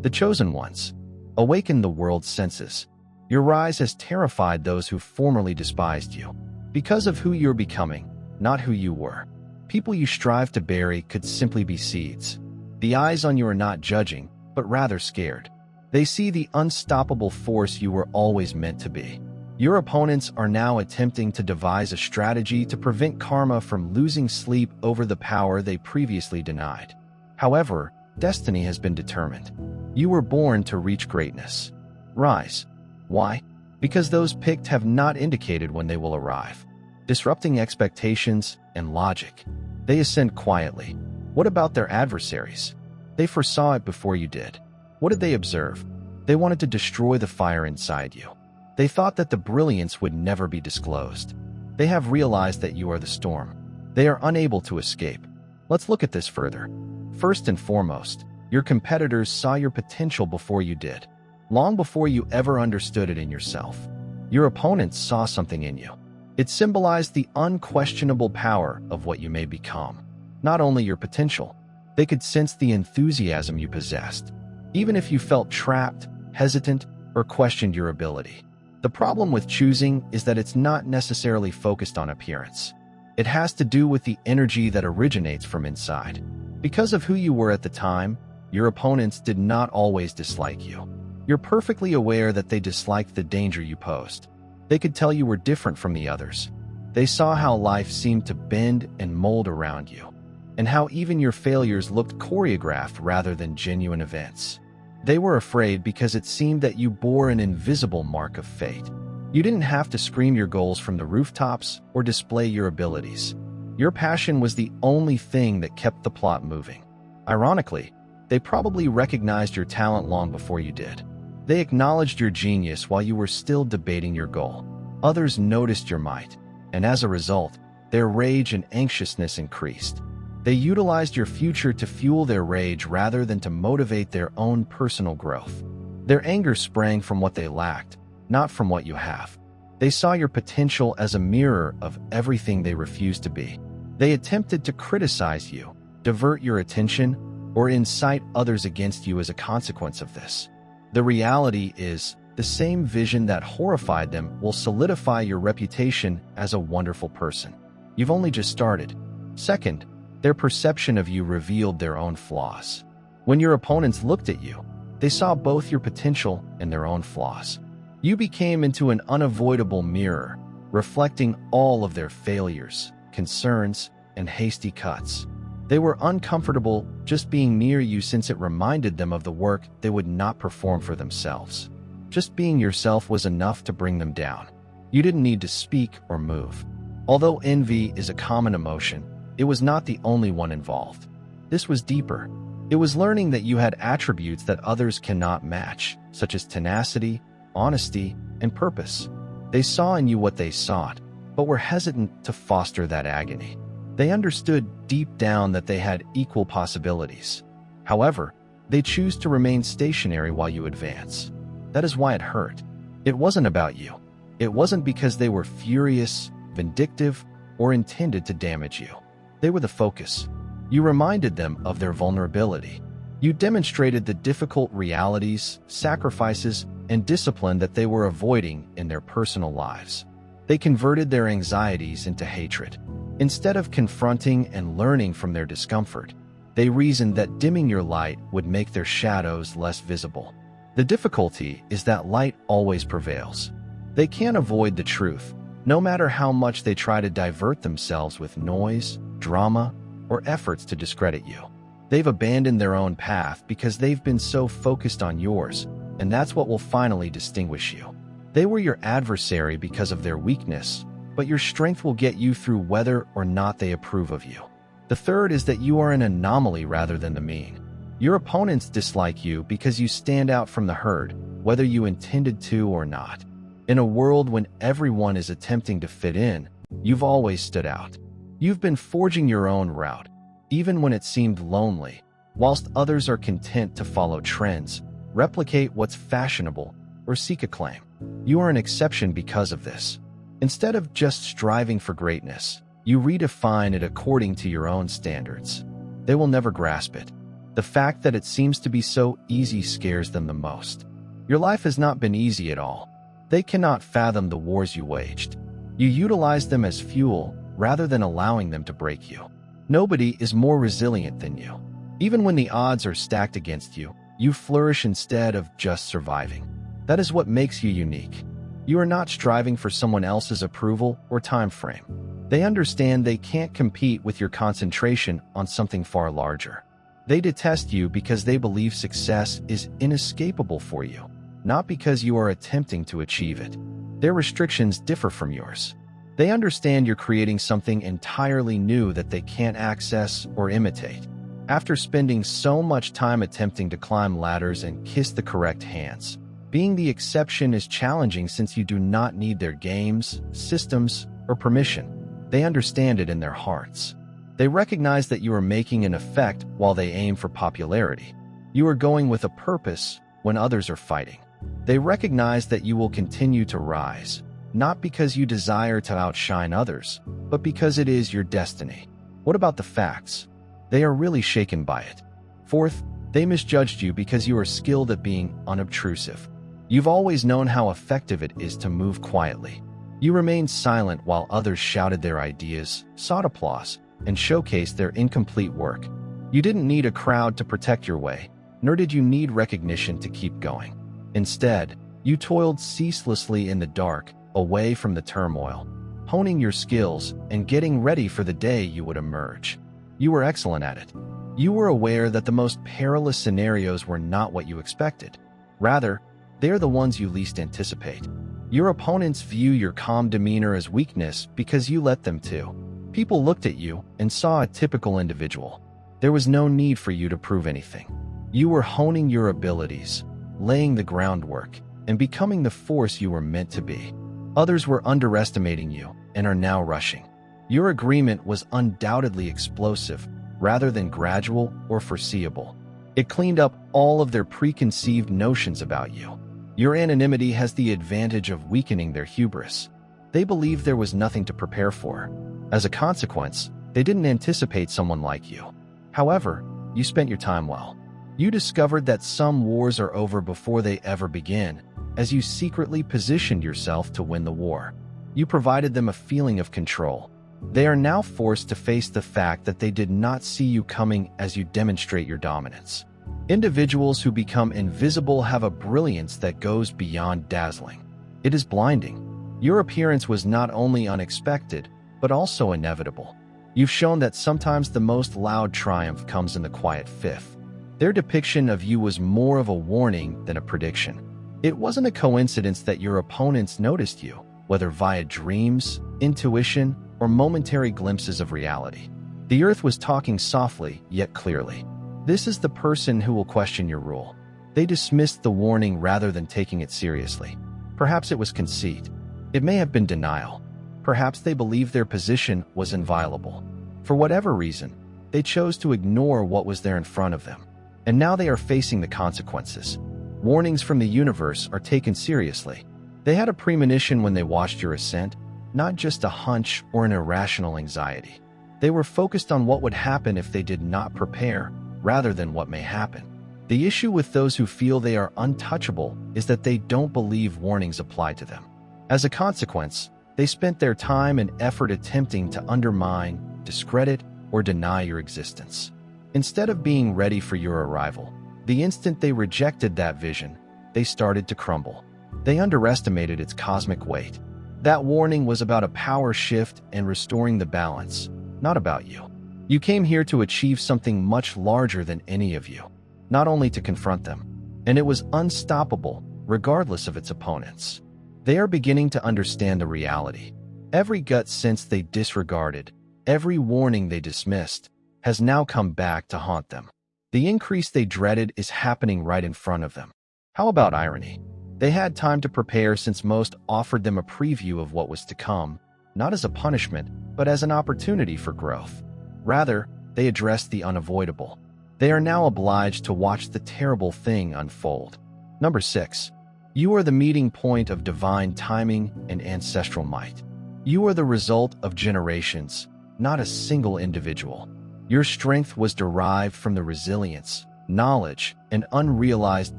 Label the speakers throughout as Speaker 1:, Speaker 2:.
Speaker 1: The chosen ones. Awaken the world's senses. Your rise has terrified those who formerly despised you. Because of who you're becoming, not who you were. People you strive to bury could simply be seeds. The eyes on you are not judging, but rather scared. They see the unstoppable force you were always meant to be. Your opponents are now attempting to devise a strategy to prevent karma from losing sleep over the power they previously denied. However, destiny has been determined. You were born to reach greatness. Rise. Why? Because those picked have not indicated when they will arrive. Disrupting expectations and logic. They ascend quietly. What about their adversaries? They foresaw it before you did. What did they observe? They wanted to destroy the fire inside you. They thought that the brilliance would never be disclosed. They have realized that you are the storm. They are unable to escape. Let's look at this further. First and foremost, your competitors saw your potential before you did, long before you ever understood it in yourself. Your opponents saw something in you. It symbolized the unquestionable power of what you may become. Not only your potential, they could sense the enthusiasm you possessed, even if you felt trapped, hesitant, or questioned your ability. The problem with choosing is that it's not necessarily focused on appearance. It has to do with the energy that originates from inside. Because of who you were at the time, your opponents did not always dislike you. You're perfectly aware that they disliked the danger you posed. They could tell you were different from the others. They saw how life seemed to bend and mold around you, and how even your failures looked choreographed rather than genuine events. They were afraid because it seemed that you bore an invisible mark of fate. You didn't have to scream your goals from the rooftops or display your abilities. Your passion was the only thing that kept the plot moving. Ironically, they probably recognized your talent long before you did. They acknowledged your genius while you were still debating your goal. Others noticed your might, and as a result, their rage and anxiousness increased. They utilized your future to fuel their rage rather than to motivate their own personal growth. Their anger sprang from what they lacked, not from what you have. They saw your potential as a mirror of everything they refused to be. They attempted to criticize you, divert your attention, or incite others against you as a consequence of this. The reality is, the same vision that horrified them will solidify your reputation as a wonderful person. You've only just started. Second, their perception of you revealed their own flaws. When your opponents looked at you, they saw both your potential and their own flaws. You became into an unavoidable mirror, reflecting all of their failures, concerns, and hasty cuts. They were uncomfortable just being near you since it reminded them of the work they would not perform for themselves. Just being yourself was enough to bring them down. You didn't need to speak or move. Although envy is a common emotion, it was not the only one involved. This was deeper. It was learning that you had attributes that others cannot match, such as tenacity, honesty, and purpose. They saw in you what they sought, but were hesitant to foster that agony. They understood deep down that they had equal possibilities. However, they choose to remain stationary while you advance. That is why it hurt. It wasn't about you. It wasn't because they were furious, vindictive, or intended to damage you. They were the focus. You reminded them of their vulnerability. You demonstrated the difficult realities, sacrifices, and discipline that they were avoiding in their personal lives. They converted their anxieties into hatred. Instead of confronting and learning from their discomfort, they reasoned that dimming your light would make their shadows less visible. The difficulty is that light always prevails. They can't avoid the truth, no matter how much they try to divert themselves with noise, drama, or efforts to discredit you. They've abandoned their own path because they've been so focused on yours, and that's what will finally distinguish you. They were your adversary because of their weakness, but your strength will get you through whether or not they approve of you. The third is that you are an anomaly rather than the mean. Your opponents dislike you because you stand out from the herd, whether you intended to or not. In a world when everyone is attempting to fit in, you've always stood out. You've been forging your own route, even when it seemed lonely, whilst others are content to follow trends, replicate what's fashionable, or seek acclaim. You are an exception because of this. Instead of just striving for greatness, you redefine it according to your own standards. They will never grasp it. The fact that it seems to be so easy scares them the most. Your life has not been easy at all. They cannot fathom the wars you waged. You utilize them as fuel rather than allowing them to break you. Nobody is more resilient than you. Even when the odds are stacked against you, you flourish instead of just surviving. That is what makes you unique. You are not striving for someone else's approval or time frame. They understand they can't compete with your concentration on something far larger. They detest you because they believe success is inescapable for you, not because you are attempting to achieve it. Their restrictions differ from yours. They understand you're creating something entirely new that they can't access or imitate. After spending so much time attempting to climb ladders and kiss the correct hands, being the exception is challenging since you do not need their games, systems, or permission. They understand it in their hearts. They recognize that you are making an effect while they aim for popularity. You are going with a purpose when others are fighting. They recognize that you will continue to rise, not because you desire to outshine others, but because it is your destiny. What about the facts? They are really shaken by it. Fourth, they misjudged you because you are skilled at being unobtrusive. You've always known how effective it is to move quietly. You remained silent while others shouted their ideas, sought applause, and showcased their incomplete work. You didn't need a crowd to protect your way, nor did you need recognition to keep going. Instead, you toiled ceaselessly in the dark, away from the turmoil, honing your skills and getting ready for the day you would emerge. You were excellent at it. You were aware that the most perilous scenarios were not what you expected. Rather, they are the ones you least anticipate. Your opponents view your calm demeanor as weakness because you let them to. People looked at you and saw a typical individual. There was no need for you to prove anything. You were honing your abilities, laying the groundwork, and becoming the force you were meant to be. Others were underestimating you and are now rushing. Your agreement was undoubtedly explosive rather than gradual or foreseeable. It cleaned up all of their preconceived notions about you. Your anonymity has the advantage of weakening their hubris. They believed there was nothing to prepare for. As a consequence, they didn't anticipate someone like you. However, you spent your time well. You discovered that some wars are over before they ever begin, as you secretly positioned yourself to win the war. You provided them a feeling of control. They are now forced to face the fact that they did not see you coming as you demonstrate your dominance. Individuals who become invisible have a brilliance that goes beyond dazzling. It is blinding. Your appearance was not only unexpected, but also inevitable. You've shown that sometimes the most loud triumph comes in the quiet fifth. Their depiction of you was more of a warning than a prediction. It wasn't a coincidence that your opponents noticed you, whether via dreams, intuition, or momentary glimpses of reality. The earth was talking softly, yet clearly. This is the person who will question your rule. They dismissed the warning rather than taking it seriously. Perhaps it was conceit. It may have been denial. Perhaps they believed their position was inviolable. For whatever reason, they chose to ignore what was there in front of them. And now they are facing the consequences. Warnings from the universe are taken seriously. They had a premonition when they watched your ascent, not just a hunch or an irrational anxiety. They were focused on what would happen if they did not prepare, rather than what may happen. The issue with those who feel they are untouchable is that they don't believe warnings apply to them. As a consequence, they spent their time and effort attempting to undermine, discredit, or deny your existence. Instead of being ready for your arrival, the instant they rejected that vision, they started to crumble. They underestimated its cosmic weight. That warning was about a power shift and restoring the balance, not about you. You came here to achieve something much larger than any of you, not only to confront them. And it was unstoppable, regardless of its opponents. They are beginning to understand the reality. Every gut sense they disregarded, every warning they dismissed, has now come back to haunt them. The increase they dreaded is happening right in front of them. How about irony? They had time to prepare since most offered them a preview of what was to come, not as a punishment, but as an opportunity for growth. Rather, they addressed the unavoidable. They are now obliged to watch the terrible thing unfold. Number 6. You are the meeting point of divine timing and ancestral might. You are the result of generations, not a single individual. Your strength was derived from the resilience, knowledge, and unrealized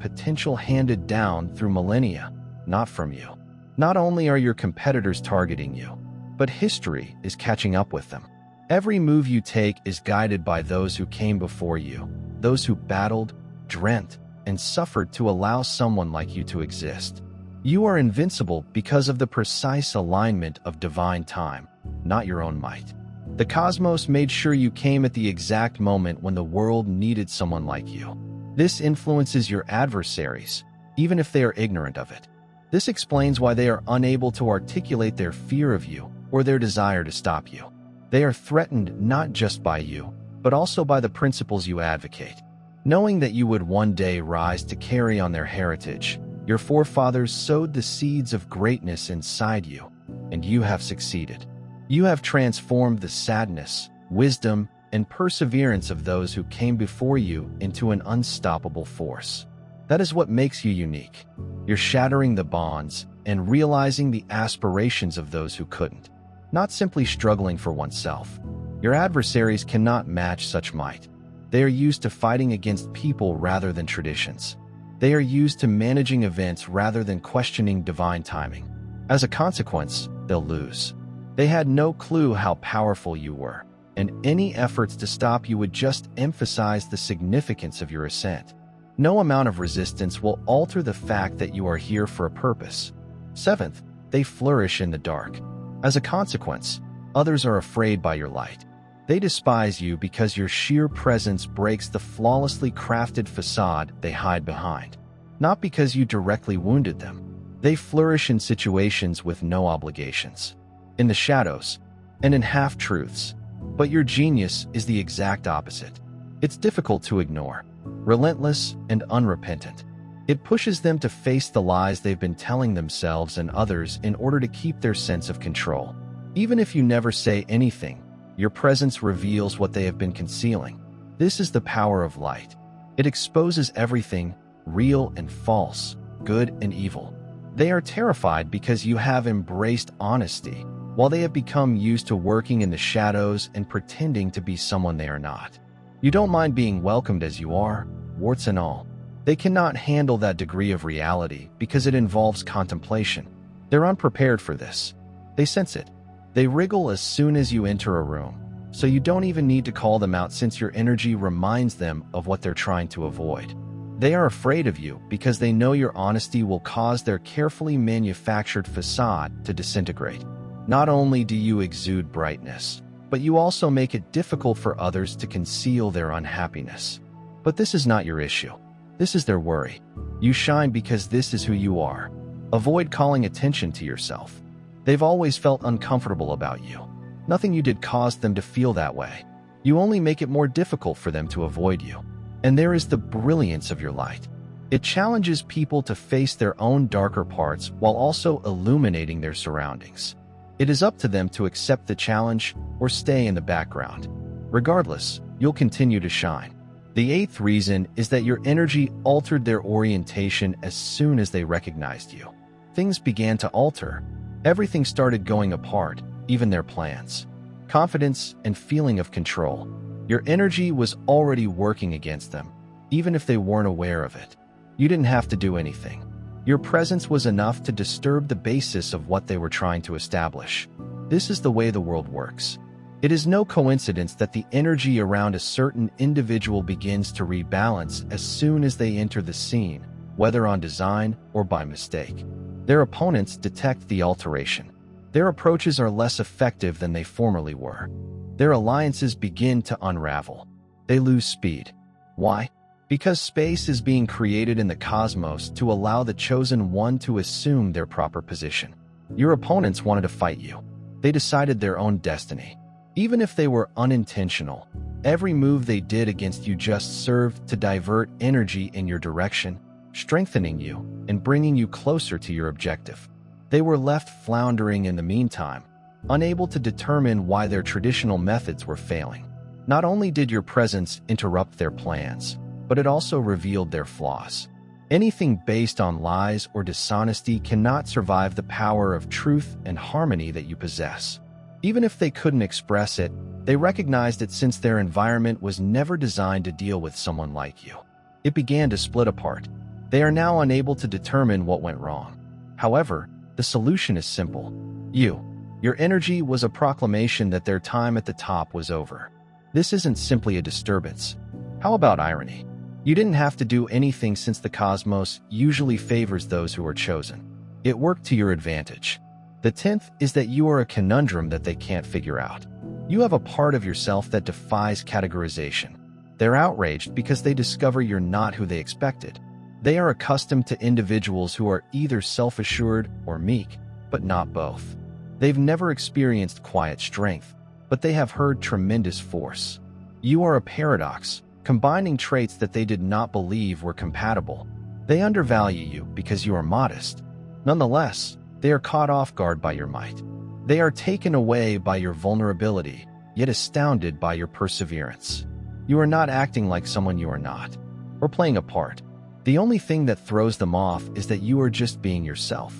Speaker 1: potential handed down through millennia, not from you. Not only are your competitors targeting you, but history is catching up with them. Every move you take is guided by those who came before you, those who battled, dreamt, and suffered to allow someone like you to exist. You are invincible because of the precise alignment of divine time, not your own might. The cosmos made sure you came at the exact moment when the world needed someone like you. This influences your adversaries, even if they are ignorant of it. This explains why they are unable to articulate their fear of you or their desire to stop you. They are threatened not just by you, but also by the principles you advocate. Knowing that you would one day rise to carry on their heritage, your forefathers sowed the seeds of greatness inside you, and you have succeeded. You have transformed the sadness, wisdom, and perseverance of those who came before you into an unstoppable force. That is what makes you unique. You're shattering the bonds and realizing the aspirations of those who couldn't, not simply struggling for oneself. Your adversaries cannot match such might. They are used to fighting against people rather than traditions. They are used to managing events rather than questioning divine timing. As a consequence, they'll lose. They had no clue how powerful you were, and any efforts to stop you would just emphasize the significance of your ascent. No amount of resistance will alter the fact that you are here for a purpose. Seventh, they flourish in the dark. As a consequence, others are afraid by your light. They despise you because your sheer presence breaks the flawlessly crafted facade they hide behind. Not because you directly wounded them. They flourish in situations with no obligations, in the shadows, and in half-truths. But your genius is the exact opposite. It's difficult to ignore, relentless and unrepentant. It pushes them to face the lies they've been telling themselves and others in order to keep their sense of control. Even if you never say anything, your presence reveals what they have been concealing. This is the power of light. It exposes everything, real and false, good and evil. They are terrified because you have embraced honesty, while they have become used to working in the shadows and pretending to be someone they are not. You don't mind being welcomed as you are, warts and all. They cannot handle that degree of reality because it involves contemplation. They're unprepared for this. They sense it. They wriggle as soon as you enter a room, so you don't even need to call them out since your energy reminds them of what they're trying to avoid. They are afraid of you because they know your honesty will cause their carefully manufactured facade to disintegrate. Not only do you exude brightness, but you also make it difficult for others to conceal their unhappiness. But this is not your issue. This is their worry. You shine because this is who you are. Avoid calling attention to yourself. They've always felt uncomfortable about you. Nothing you did caused them to feel that way. You only make it more difficult for them to avoid you. And there is the brilliance of your light. It challenges people to face their own darker parts while also illuminating their surroundings. It is up to them to accept the challenge or stay in the background. Regardless, you'll continue to shine. The eighth reason is that your energy altered their orientation as soon as they recognized you. Things began to alter. Everything started going apart, even their plans. Confidence and feeling of control. Your energy was already working against them, even if they weren't aware of it. You didn't have to do anything. Your presence was enough to disturb the basis of what they were trying to establish. This is the way the world works. It is no coincidence that the energy around a certain individual begins to rebalance as soon as they enter the scene, whether on design or by mistake. Their opponents detect the alteration. Their approaches are less effective than they formerly were. Their alliances begin to unravel. They lose speed. Why? Because space is being created in the cosmos to allow the chosen one to assume their proper position. Your opponents wanted to fight you. They decided their own destiny. Even if they were unintentional, every move they did against you just served to divert energy in your direction, strengthening you and bringing you closer to your objective. They were left floundering in the meantime, unable to determine why their traditional methods were failing. Not only did your presence interrupt their plans, but it also revealed their flaws. Anything based on lies or dishonesty cannot survive the power of truth and harmony that you possess. Even if they couldn't express it, They recognized it since their environment was never designed to deal with someone like you. It began to split apart. They are now unable to determine what went wrong. However, the solution is simple. Your energy was a proclamation that their time at the top was over. This isn't simply a disturbance. How about irony? You didn't have to do anything since the cosmos usually favors those who are chosen. It worked to your advantage. The 10th is that you are a conundrum that they can't figure out. You have a part of yourself that defies categorization. They're outraged because they discover you're not who they expected. They are accustomed to individuals who are either self-assured or meek, but not both. They've never experienced quiet strength, but they have heard tremendous force. You are a paradox, combining traits that they did not believe were compatible. They undervalue you because you are modest. Nonetheless, they are caught off guard by your might. They are taken away by your vulnerability, yet astounded by your perseverance. You are not acting like someone you are not, or playing a part. The only thing that throws them off is that you are just being yourself.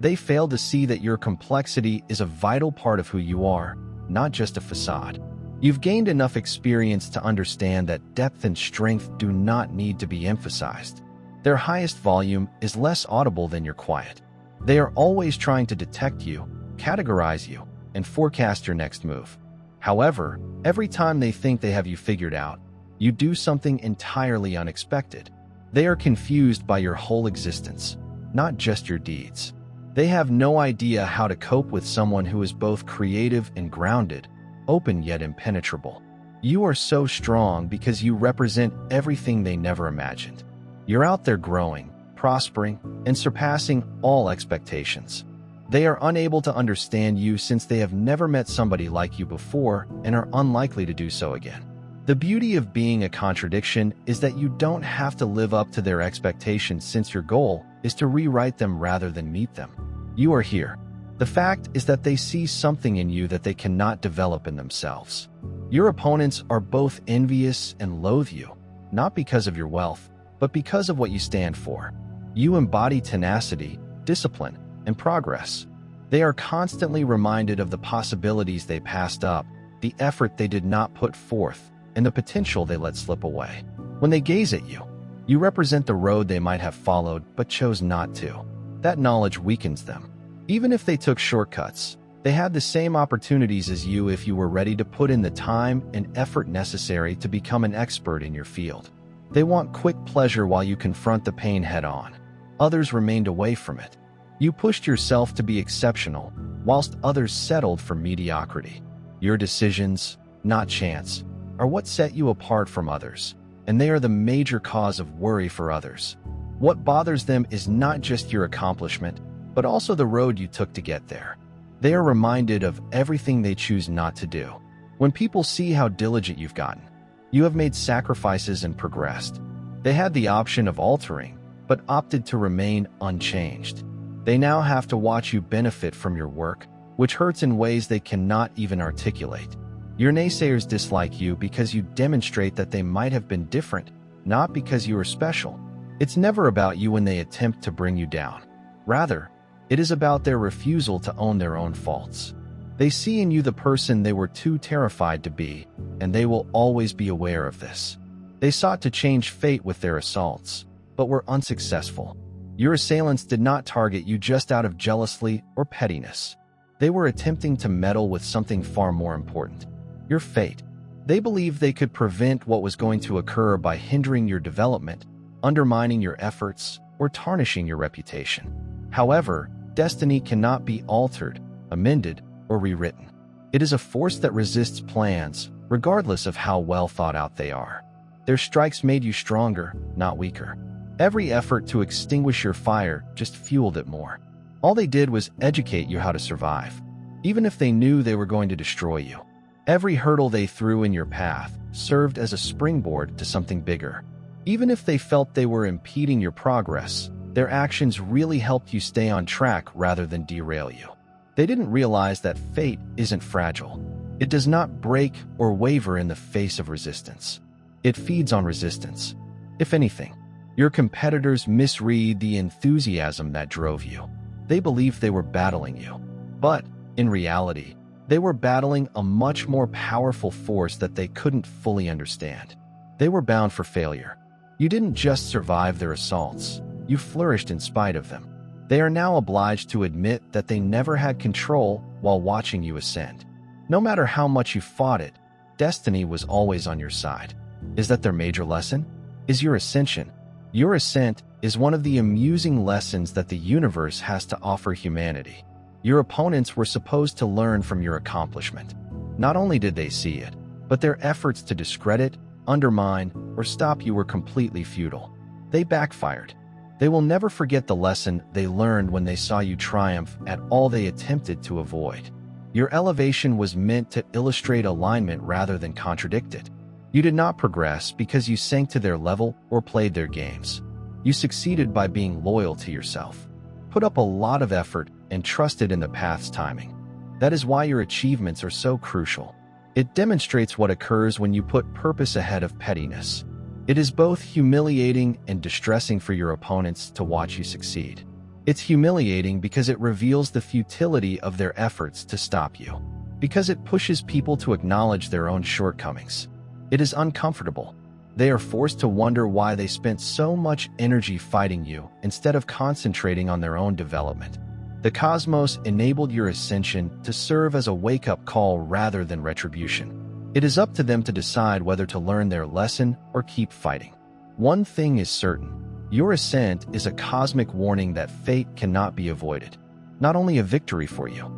Speaker 1: They fail to see that your complexity is a vital part of who you are, not just a facade. You've gained enough experience to understand that depth and strength do not need to be emphasized. Their highest volume is less audible than your quiet. They are always trying to detect you, categorize you, and forecast your next move. However, every time they think they have you figured out, you do something entirely unexpected. They are confused by your whole existence, not just your deeds. They have no idea how to cope with someone who is both creative and grounded, open yet impenetrable. You are so strong because you represent everything they never imagined. You're out there growing, prospering, and surpassing all expectations. They are unable to understand you since they have never met somebody like you before and are unlikely to do so again. The beauty of being a contradiction is that you don't have to live up to their expectations since your goal is to rewrite them rather than meet them. You are here. The fact is that they see something in you that they cannot develop in themselves. Your opponents are both envious and loathe you, not because of your wealth, but because of what you stand for. You embody tenacity, discipline, and progress. They are constantly reminded of the possibilities they passed up, the effort they did not put forth, and the potential they let slip away. When they gaze at you, you represent the road they might have followed but chose not to. That knowledge weakens them. Even if they took shortcuts, they had the same opportunities as you if you were ready to put in the time and effort necessary to become an expert in your field. They want quick pleasure while you confront the pain head-on. Others remained away from it. You pushed yourself to be exceptional, whilst others settled for mediocrity. Your decisions, not chance, are what set you apart from others, and they are the major cause of worry for others. What bothers them is not just your accomplishment, but also the road you took to get there. They are reminded of everything they choose not to do. When people see how diligent you've gotten, you have made sacrifices and progressed. They had the option of altering, but opted to remain unchanged. They now have to watch you benefit from your work, which hurts in ways they cannot even articulate. Your naysayers dislike you because you demonstrate that they might have been different, not because you are special. It's never about you when they attempt to bring you down. Rather, it is about their refusal to own their own faults. They see in you the person they were too terrified to be, and they will always be aware of this. They sought to change fate with their assaults, but were unsuccessful. Your assailants did not target you just out of jealousy or pettiness. They were attempting to meddle with something far more important: your fate. They believed they could prevent what was going to occur by hindering your development, undermining your efforts, or tarnishing your reputation. However, destiny cannot be altered, amended, or rewritten. It is a force that resists plans, regardless of how well thought out they are. Their strikes made you stronger, not weaker. Every effort to extinguish your fire just fueled it more. All they did was educate you how to survive, even if they knew they were going to destroy you. Every hurdle they threw in your path served as a springboard to something bigger. Even if they felt they were impeding your progress, their actions really helped you stay on track rather than derail you. They didn't realize that fate isn't fragile. It does not break or waver in the face of resistance. It feeds on resistance. If anything, your competitors misread the enthusiasm that drove you. They believed they were battling you. But, in reality, They were battling a much more powerful force that they couldn't fully understand. They were bound for failure. You didn't just survive their assaults, you flourished in spite of them. They are now obliged to admit that they never had control while watching you ascend. No matter how much you fought it, destiny was always on your side. Is that their major lesson? Is your ascension? Your ascent is one of the amusing lessons that the universe has to offer humanity. Your opponents were supposed to learn from your accomplishment. Not only did they see it, but their efforts to discredit, undermine, or stop you were completely futile. They backfired. They will never forget the lesson they learned when they saw you triumph at all they attempted to avoid. Your elevation was meant to illustrate alignment rather than contradict it. You did not progress because you sank to their level or played their games. You succeeded by being loyal to yourself. Put up a lot of effort and trusted in the path's timing. That is why your achievements are so crucial. It demonstrates what occurs when you put purpose ahead of pettiness. It is both humiliating and distressing for your opponents to watch you succeed. It's humiliating because it reveals the futility of their efforts to stop you, because it pushes people to acknowledge their own shortcomings. It is uncomfortable. They are forced to wonder why they spent so much energy fighting you instead of concentrating on their own development. The cosmos enabled your ascension to serve as a wake-up call rather than retribution. It is up to them to decide whether to learn their lesson or keep fighting. One thing is certain. Your ascent is a cosmic warning that fate cannot be avoided. Not only a victory for you.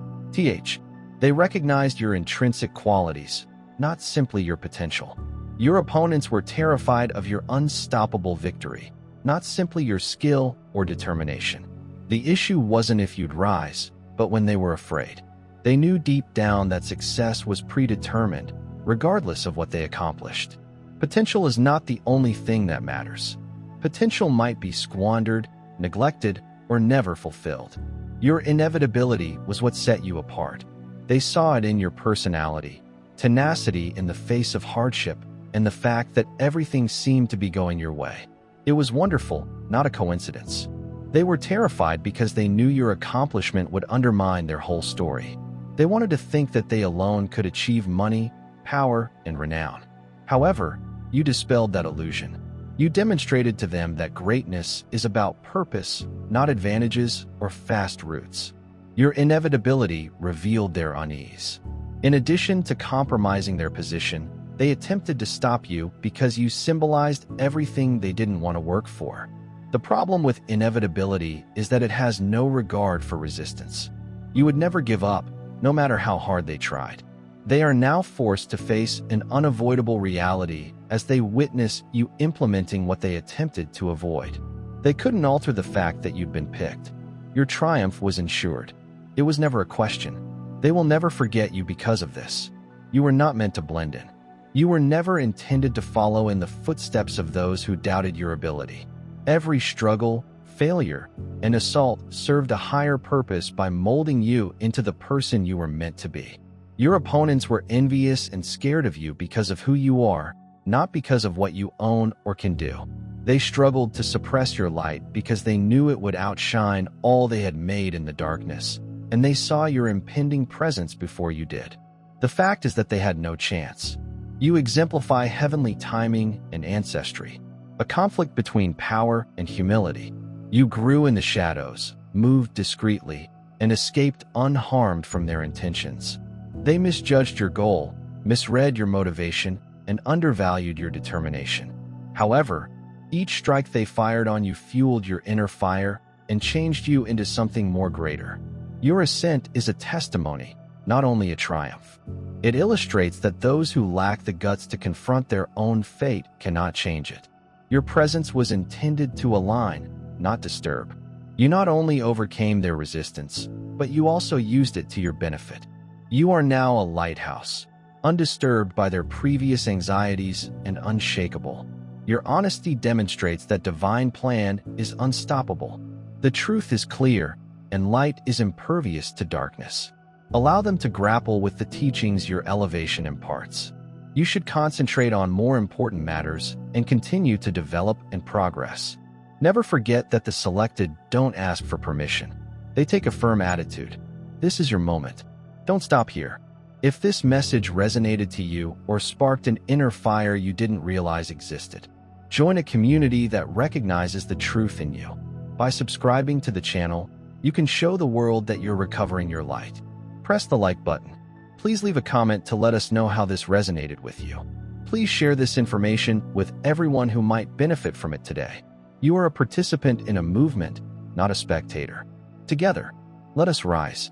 Speaker 1: They recognized your intrinsic qualities, not simply your potential. Your opponents were terrified of your unstoppable victory, not simply your skill or determination. The issue wasn't if you'd rise, but when they were afraid. They knew deep down that success was predetermined, regardless of what they accomplished. Potential is not the only thing that matters. Potential might be squandered, neglected, or never fulfilled. Your inevitability was what set you apart. They saw it in your personality, tenacity in the face of hardship, and the fact that everything seemed to be going your way. It was wonderful, not a coincidence. They were terrified because they knew your accomplishment would undermine their whole story. They wanted to think that they alone could achieve money, power, and renown. However, you dispelled that illusion. You demonstrated to them that greatness is about purpose, not advantages or fast routes. Your inevitability revealed their unease. In addition to compromising their position, they attempted to stop you because you symbolized everything they didn't want to work for. The problem with inevitability is that it has no regard for resistance. You would never give up, no matter how hard they tried. They are now forced to face an unavoidable reality as they witness you implementing what they attempted to avoid. They couldn't alter the fact that you'd been picked. Your triumph was ensured. It was never a question. They will never forget you because of this. You were not meant to blend in. You were never intended to follow in the footsteps of those who doubted your ability. Every struggle, failure, and assault served a higher purpose by molding you into the person you were meant to be. Your opponents were envious and scared of you because of who you are, not because of what you own or can do. They struggled to suppress your light because they knew it would outshine all they had made in the darkness, and they saw your impending presence before you did. The fact is that they had no chance. You exemplify heavenly timing and ancestry, a conflict between power and humility. You grew in the shadows, moved discreetly, and escaped unharmed from their intentions. They misjudged your goal, misread your motivation, and undervalued your determination. However, each strike they fired on you fueled your inner fire and changed you into something more greater. Your ascent is a testimony, not only a triumph. It illustrates that those who lack the guts to confront their own fate cannot change it. Your presence was intended to align, not disturb. You not only overcame their resistance, but you also used it to your benefit. You are now a lighthouse, undisturbed by their previous anxieties and unshakable. Your honesty demonstrates that divine plan is unstoppable. The truth is clear, and light is impervious to darkness. Allow them to grapple with the teachings your elevation imparts. You should concentrate on more important matters and continue to develop and progress. Never forget that the selected don't ask for permission. They take a firm attitude. This is your moment. Don't stop here. If this message resonated to you or sparked an inner fire you didn't realize existed, join a community that recognizes the truth in you. By subscribing to the channel, you can show the world that you're recovering your light. Press the like button. Please leave a comment to let us know how this resonated with you. Please share this information with everyone who might benefit from it today. You are a participant in a movement, not a spectator. Together, let us rise.